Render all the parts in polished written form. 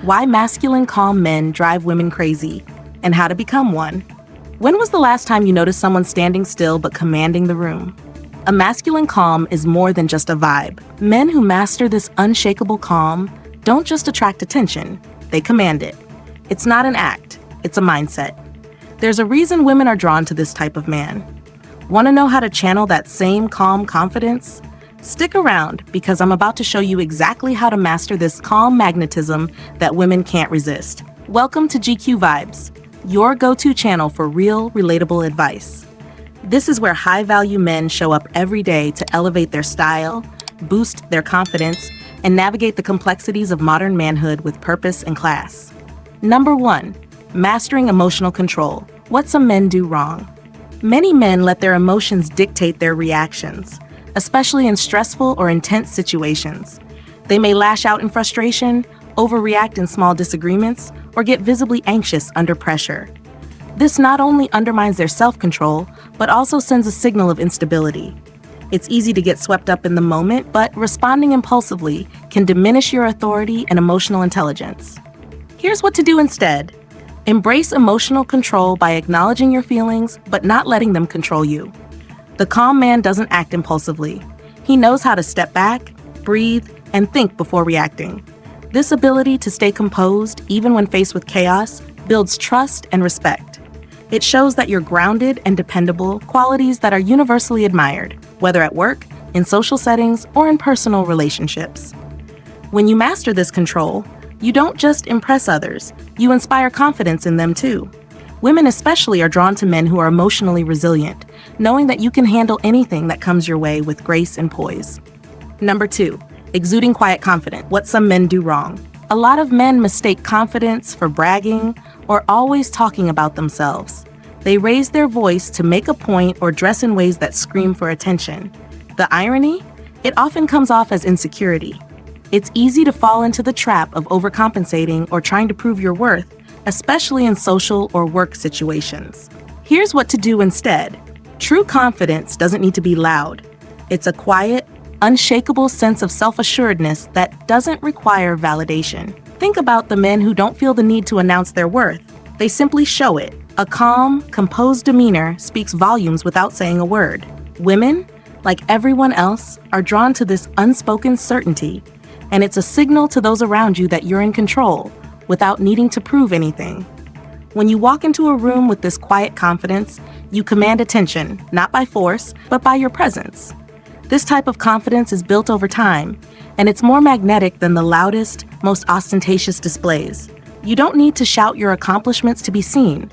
Why masculine, calm men drive women crazy, and how to become one. When was the last time you noticed someone standing still but commanding the room? A masculine calm is more than just a vibe. Men who master this unshakable calm don't just attract attention, they command it. It's not an act, it's a mindset. There's a reason women are drawn to this type of man. Want to know how to channel that same calm confidence? Stick around, because I'm about to show you exactly how to master this calm magnetism that women can't resist. Welcome to GQ Vibes, your go-to channel for real, relatable advice. This is where high-value men show up every day to elevate their style, boost their confidence, and navigate the complexities of modern manhood with purpose and class. Number 1. Mastering emotional control. What some men do wrong. Many men let their emotions dictate their reactions, especially in stressful or intense situations. They may lash out in frustration, overreact in small disagreements, or get visibly anxious under pressure. This not only undermines their self-control, but also sends a signal of instability. It's easy to get swept up in the moment, but responding impulsively can diminish your authority and emotional intelligence. Here's what to do instead. Embrace emotional control by acknowledging your feelings, but not letting them control you. The calm man doesn't act impulsively. He knows how to step back, breathe, and think before reacting. This ability to stay composed, even when faced with chaos, builds trust and respect. It shows that you're grounded and dependable, qualities that are universally admired, whether at work, in social settings, or in personal relationships. When you master this control, you don't just impress others, you inspire confidence in them too. Women especially are drawn to men who are emotionally resilient, knowing that you can handle anything that comes your way with grace and poise. Number 2. Exuding quiet confidence. What some men do wrong. A lot of men mistake confidence for bragging or always talking about themselves. They raise their voice to make a point or dress in ways that scream for attention. The irony? It often comes off as insecurity. It's easy to fall into the trap of overcompensating or trying to prove your worth, especially in social or work situations. Here's what to do instead. True confidence doesn't need to be loud. It's a quiet, unshakable sense of self-assuredness that doesn't require validation. Think about the men who don't feel the need to announce their worth. They simply show it. A calm, composed demeanor speaks volumes without saying a word. Women, like everyone else, are drawn to this unspoken certainty, and it's a signal to those around you that you're in control, without needing to prove anything. When you walk into a room with this quiet confidence, you command attention, not by force, but by your presence. This type of confidence is built over time, and it's more magnetic than the loudest, most ostentatious displays. You don't need to shout your accomplishments to be seen.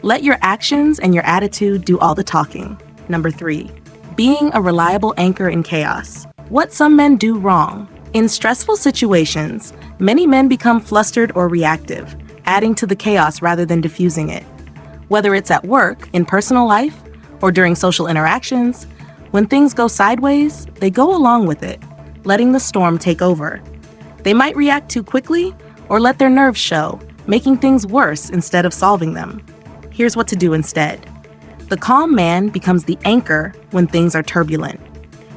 Let your actions and your attitude do all the talking. Number 3. Being a reliable anchor in chaos. What some men do wrong. In stressful situations, many men become flustered or reactive, adding to the chaos rather than diffusing it. Whether it's at work, in personal life, or during social interactions, when things go sideways, they go along with it, letting the storm take over. They might react too quickly or let their nerves show, making things worse instead of solving them. Here's what to do instead. The calm man becomes the anchor when things are turbulent.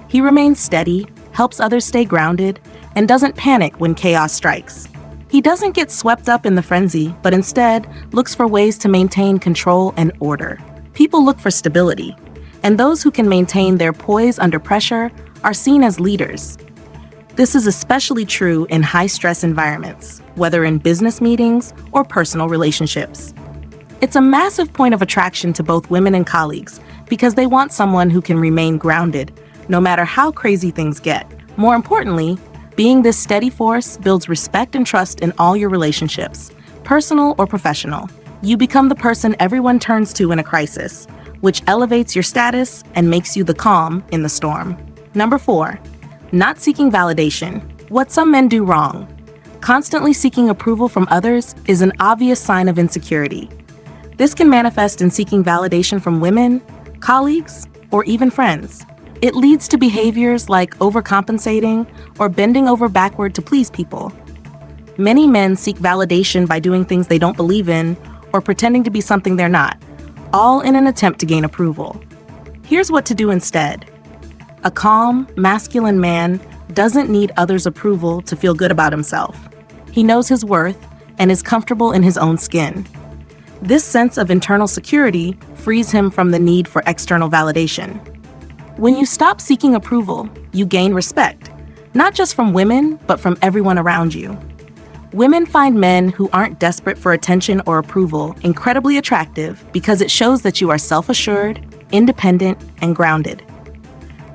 He remains steady, helps others stay grounded, and doesn't panic when chaos strikes. He doesn't get swept up in the frenzy, but instead looks for ways to maintain control and order. People look for stability, and those who can maintain their poise under pressure are seen as leaders. This is especially true in high-stress environments, whether in business meetings or personal relationships. It's a massive point of attraction to both women and colleagues because they want someone who can remain grounded, no matter how crazy things get. More importantly, being this steady force builds respect and trust in all your relationships, personal or professional. You become the person everyone turns to in a crisis, which elevates your status and makes you the calm in the storm. Number 4. Not seeking validation. What some men do wrong. Constantly seeking approval from others is an obvious sign of insecurity. This can manifest in seeking validation from women, colleagues, or even friends. It leads to behaviors like overcompensating or bending over backward to please people. Many men seek validation by doing things they don't believe in or pretending to be something they're not, all in an attempt to gain approval. Here's what to do instead. A calm, masculine man doesn't need others' approval to feel good about himself. He He knows his worth and is comfortable in his own skin. This sense of internal security frees him from the need for external validation. When you stop seeking approval, you gain respect, not just from women, but from everyone around you. Women find men who aren't desperate for attention or approval incredibly attractive because it shows that you are self-assured, independent, and grounded.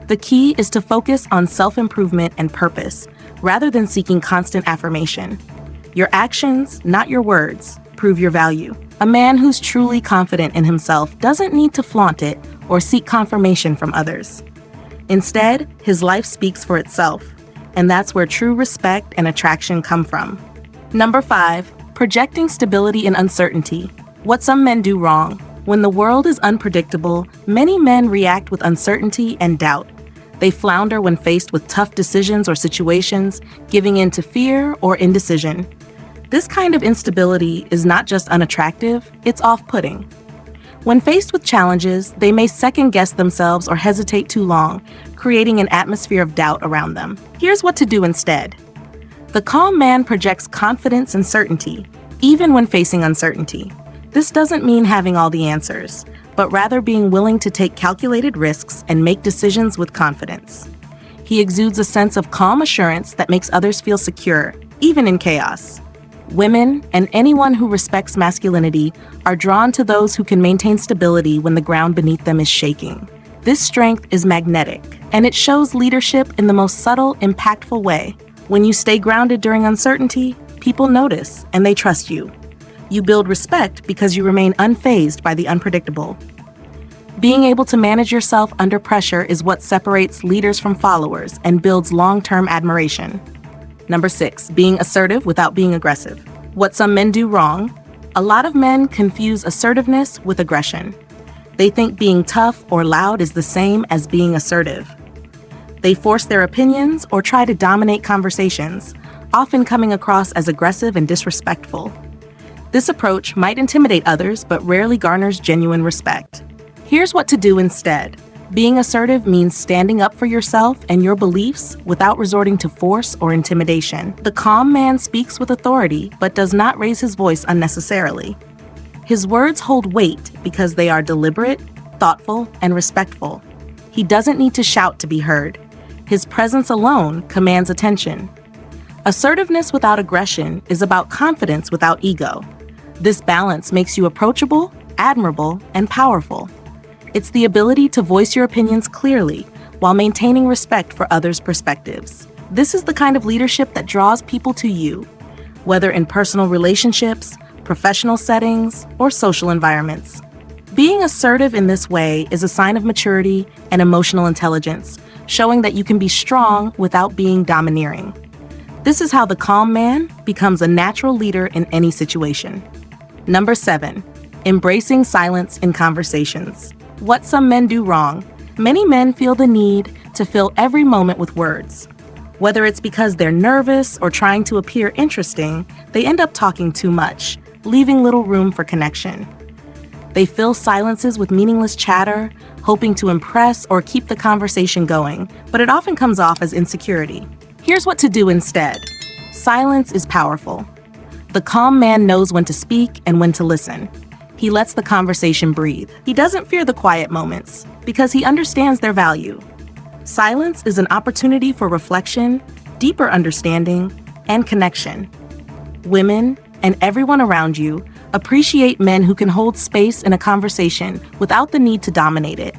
The key is to focus on self-improvement and purpose, rather than seeking constant affirmation. Your actions, not your words, prove your value. A man who's truly confident in himself doesn't need to flaunt it or seek confirmation from others. Instead, his life speaks for itself, and that's where true respect and attraction come from. Number 5, projecting stability in uncertainty. What some men do wrong. When the world is unpredictable, many men react with uncertainty and doubt. They flounder when faced with tough decisions or situations, giving in to fear or indecision. This kind of instability is not just unattractive, it's off-putting. When faced with challenges, they may second-guess themselves or hesitate too long, creating an atmosphere of doubt around them. Here's what to do instead. The calm man projects confidence and certainty, even when facing uncertainty. This doesn't mean having all the answers, but rather being willing to take calculated risks and make decisions with confidence. He exudes a sense of calm assurance that makes others feel secure, even in chaos. Women, and anyone who respects masculinity, are drawn to those who can maintain stability when the ground beneath them is shaking. This strength is magnetic, and it shows leadership in the most subtle, impactful way. When you stay grounded during uncertainty, people notice, and they trust you. You build respect because you remain unfazed by the unpredictable. Being able to manage yourself under pressure is what separates leaders from followers and builds long-term admiration. Number 6, being assertive without being aggressive. What some men do wrong. A lot of men confuse assertiveness with aggression. They think being tough or loud is the same as being assertive. They force their opinions or try to dominate conversations, often coming across as aggressive and disrespectful. This approach might intimidate others, but rarely garners genuine respect. Here's what to do instead. Being assertive means standing up for yourself and your beliefs without resorting to force or intimidation. The calm man speaks with authority, but does not raise his voice unnecessarily. His words hold weight because they are deliberate, thoughtful, and respectful. He doesn't need to shout to be heard. His presence alone commands attention. Assertiveness without aggression is about confidence without ego. This balance makes you approachable, admirable, and powerful. It's the ability to voice your opinions clearly while maintaining respect for others' perspectives. This is the kind of leadership that draws people to you, whether in personal relationships, professional settings, or social environments. Being assertive in this way is a sign of maturity and emotional intelligence, showing that you can be strong without being domineering. This is how the calm man becomes a natural leader in any situation. Number 7, embracing silence in conversations. What some men do wrong. Many men feel the need to fill every moment with words. Whether it's because they're nervous or trying to appear interesting, they end up talking too much, leaving little room for connection. They fill silences with meaningless chatter, hoping to impress or keep the conversation going, but it often comes off as insecurity. Here's what to do instead. Silence is powerful. The calm man knows when to speak and when to listen. He lets the conversation breathe. He doesn't fear the quiet moments because he understands their value. Silence is an opportunity for reflection, deeper understanding, and connection. Women, and everyone around you, appreciate men who can hold space in a conversation without the need to dominate it.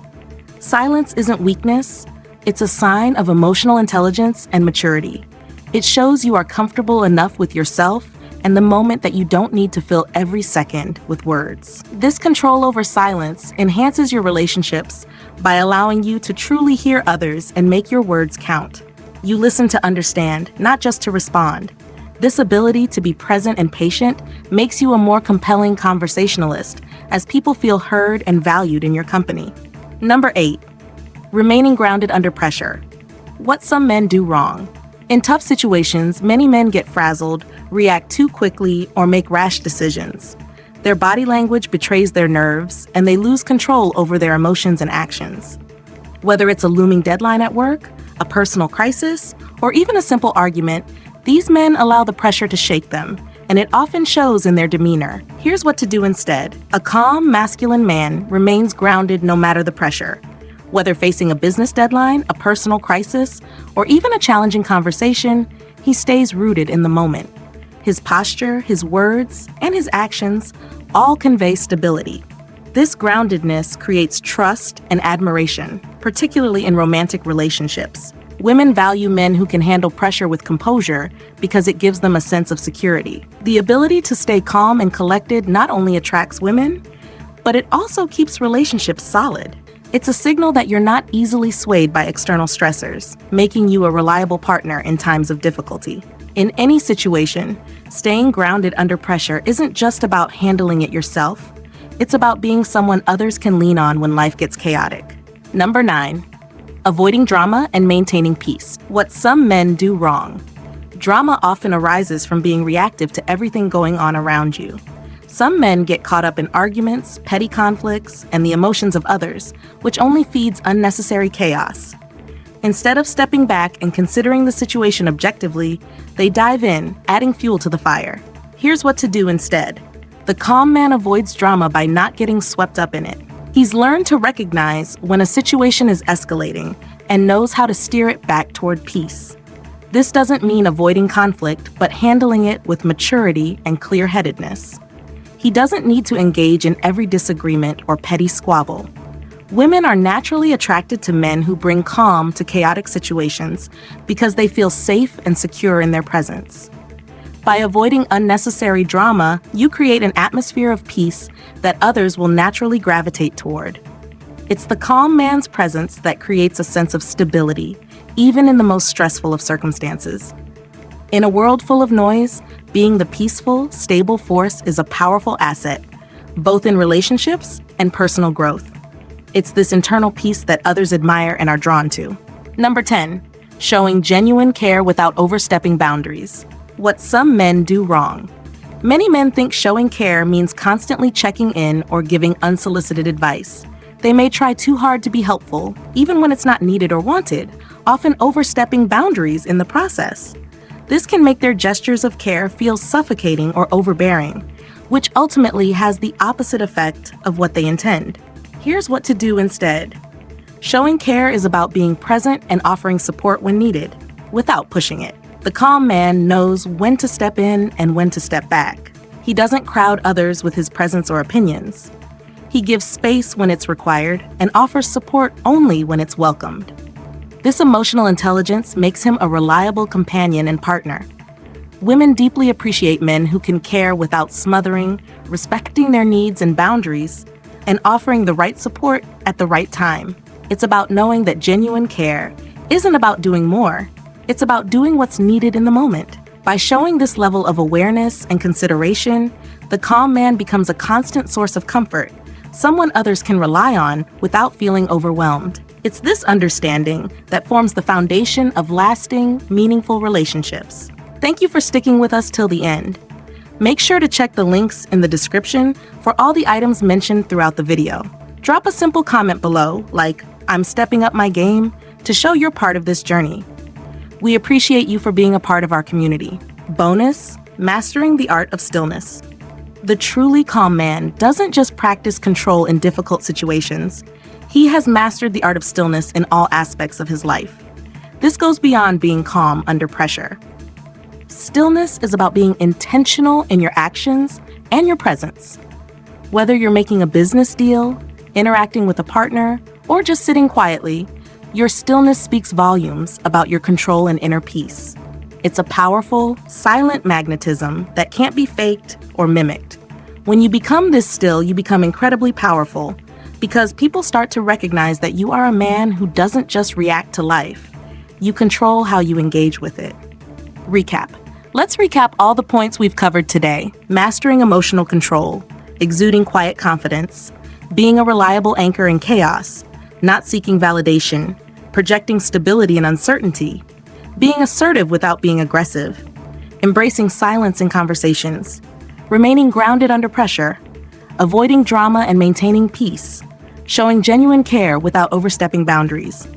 Silence isn't weakness, it's a sign of emotional intelligence and maturity. It shows you are comfortable enough with yourself and the moment that you don't need to fill every second with words. This control over silence enhances your relationships by allowing you to truly hear others and make your words count. You listen to understand, not just to respond. This ability to be present and patient makes you a more compelling conversationalist as people feel heard and valued in your company. Number 8, remaining grounded under pressure. What some men do wrong. In tough situations, many men get frazzled, react too quickly, or make rash decisions. Their body language betrays their nerves, and they lose control over their emotions and actions. Whether it's a looming deadline at work, a personal crisis, or even a simple argument, These men allow the pressure to shake them, and it often shows in their demeanor. Here's what to do instead. A calm, masculine man remains grounded no matter the pressure. Whether facing a business deadline, a personal crisis, or even a challenging conversation, he stays rooted in the moment. His posture, his words, and his actions all convey stability. This groundedness creates trust and admiration, particularly in romantic relationships. Women value men who can handle pressure with composure because it gives them a sense of security. The ability to stay calm and collected not only attracts women, but it also keeps relationships solid. It's a signal that you're not easily swayed by external stressors, making you a reliable partner in times of difficulty. In any situation, staying grounded under pressure isn't just about handling it yourself. It's about being someone others can lean on when life gets chaotic. Number 9. Avoiding drama and maintaining peace. What some men do wrong. Drama often arises from being reactive to everything going on around you. Some men get caught up in arguments, petty conflicts, and the emotions of others, which only feeds unnecessary chaos. Instead of stepping back and considering the situation objectively, they dive in, adding fuel to the fire. Here's what to do instead. The calm man avoids drama by not getting swept up in it. He's learned to recognize when a situation is escalating and knows how to steer it back toward peace. This doesn't mean avoiding conflict, but handling it with maturity and clear-headedness. He doesn't need to engage in every disagreement or petty squabble. Women are naturally attracted to men who bring calm to chaotic situations because they feel safe and secure in their presence. By avoiding unnecessary drama, you create an atmosphere of peace that others will naturally gravitate toward. It's the calm man's presence that creates a sense of stability, even in the most stressful of circumstances. In a world full of noise, being the peaceful, stable force is a powerful asset, both in relationships and personal growth. It's this internal peace that others admire and are drawn to. Number 10. Showing genuine care without overstepping boundaries. What some men do wrong. Many men think showing care means constantly checking in or giving unsolicited advice. They may try too hard to be helpful, even when it's not needed or wanted, often overstepping boundaries in the process. This can make their gestures of care feel suffocating or overbearing, which ultimately has the opposite effect of what they intend. Here's what to do instead. Showing care is about being present and offering support when needed, without pushing it. The calm man knows when to step in and when to step back. He doesn't crowd others with his presence or opinions. He gives space when it's required and offers support only when it's welcomed. This emotional intelligence makes him a reliable companion and partner. Women deeply appreciate men who can care without smothering, respecting their needs and boundaries, and offering the right support at the right time. It's about knowing that genuine care isn't about doing more. It's about doing what's needed in the moment. By showing this level of awareness and consideration, the calm man becomes a constant source of comfort, someone others can rely on without feeling overwhelmed. It's this understanding that forms the foundation of lasting, meaningful relationships. Thank you for sticking with us till the end. Make sure to check the links in the description for all the items mentioned throughout the video. Drop a simple comment below, like, "I'm stepping up my game," to show you're part of this journey. We appreciate you for being a part of our community. Bonus, mastering the art of stillness. The truly calm man doesn't just practice control in difficult situations. He has mastered the art of stillness in all aspects of his life. This goes beyond being calm under pressure. Stillness is about being intentional in your actions and your presence. Whether you're making a business deal, interacting with a partner, or just sitting quietly, your stillness speaks volumes about your control and inner peace. It's a powerful, silent magnetism that can't be faked or mimicked. When you become this still, you become incredibly powerful because people start to recognize that you are a man who doesn't just react to life. You control how you engage with it. Recap. Let's recap all the points we've covered today. Mastering emotional control, exuding quiet confidence, being a reliable anchor in chaos, not seeking validation, projecting stability in uncertainty, being assertive without being aggressive, embracing silence in conversations, remaining grounded under pressure, avoiding drama and maintaining peace, showing genuine care without overstepping boundaries.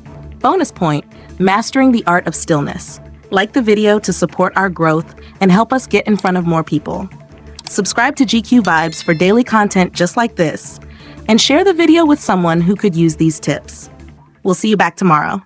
Bonus point, mastering the art of stillness, Like the video to support our growth and help us get in front of more people. Subscribe to GQ Vibes for daily content just like this, and share the video with someone who could use these tips. We'll see you back tomorrow.